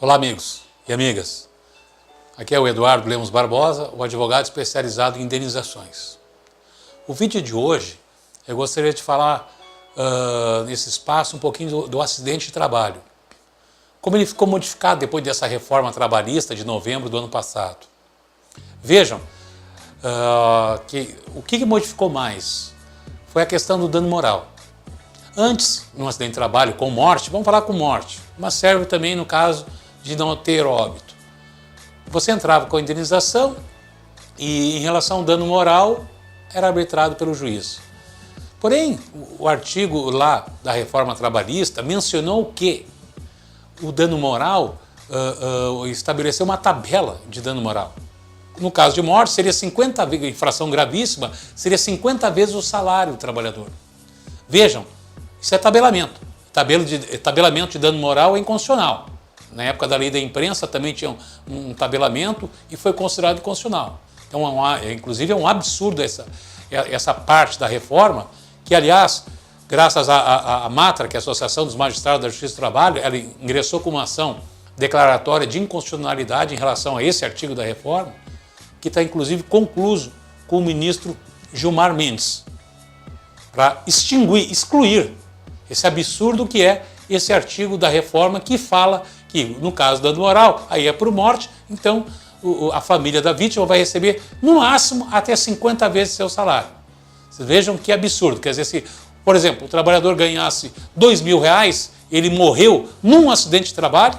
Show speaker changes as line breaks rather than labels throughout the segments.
Olá, amigos e amigas. Aqui é o Eduardo Lemos Barbosa, o advogado especializado em indenizações. O vídeo de hoje, eu gostaria de falar nesse espaço um pouquinho do acidente de trabalho. Como ele ficou modificado depois dessa reforma trabalhista de novembro do ano passado. Vejam, o que modificou mais foi a questão do dano moral. Antes, num acidente de trabalho com morte, vamos falar com morte, mas serve também no caso de não ter óbito. Você entrava com a indenização e, em relação ao dano moral, era arbitrado pelo juiz. Porém, o artigo lá da reforma trabalhista mencionou que o dano moral estabeleceu uma tabela de dano moral. No caso de morte, seria 50 vezes, infração gravíssima, seria 50 vezes o salário do trabalhador. Vejam, isso é tabelamento. Tabelamento de dano moral é inconstitucional. Na época da lei da imprensa também tinha um tabelamento e foi considerado inconstitucional. Então, inclusive, é um absurdo essa parte da reforma, que, aliás, graças à MATRA, que é a Associação dos Magistrados da Justiça do Trabalho, ela ingressou com uma ação declaratória de inconstitucionalidade em relação a esse artigo da reforma, que está, inclusive, concluso com o ministro Gilmar Mendes, para excluir esse absurdo que é esse artigo da reforma que fala que, no caso do dano moral, aí é por morte, então a família da vítima vai receber, no máximo, até 50 vezes seu salário. Vocês vejam que absurdo. Quer dizer, se, por exemplo, o trabalhador ganhasse R$2.000, ele morreu num acidente de trabalho,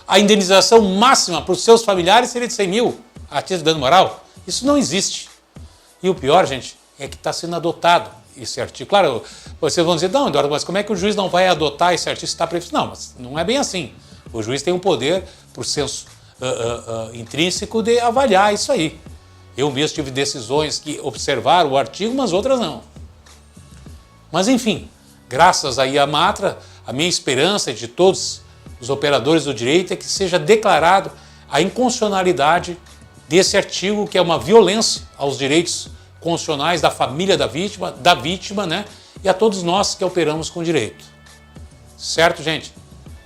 a indenização máxima para os seus familiares seria de 100 mil a título de dano moral. Isso não existe. E o pior, gente, é que está sendo adotado esse artigo. Claro, vocês vão dizer, não, Eduardo, mas como é que o juiz não vai adotar esse artigo se está previsto? Não, mas não é bem assim. O juiz tem um poder, por senso intrínseco, de avaliar isso aí. Eu mesmo tive decisões que observaram o artigo, mas outras não. Mas, enfim, graças aí à MATRA, a minha esperança de todos os operadores do direito é que seja declarado a inconstitucionalidade desse artigo, que é uma violência aos direitos constitucionais da família da vítima, né? E a todos nós que operamos com direito. Certo, gente?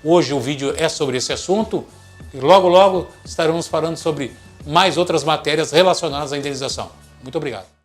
Hoje o vídeo é sobre esse assunto e logo, logo estaremos falando sobre mais outras matérias relacionadas à indenização. Muito obrigado.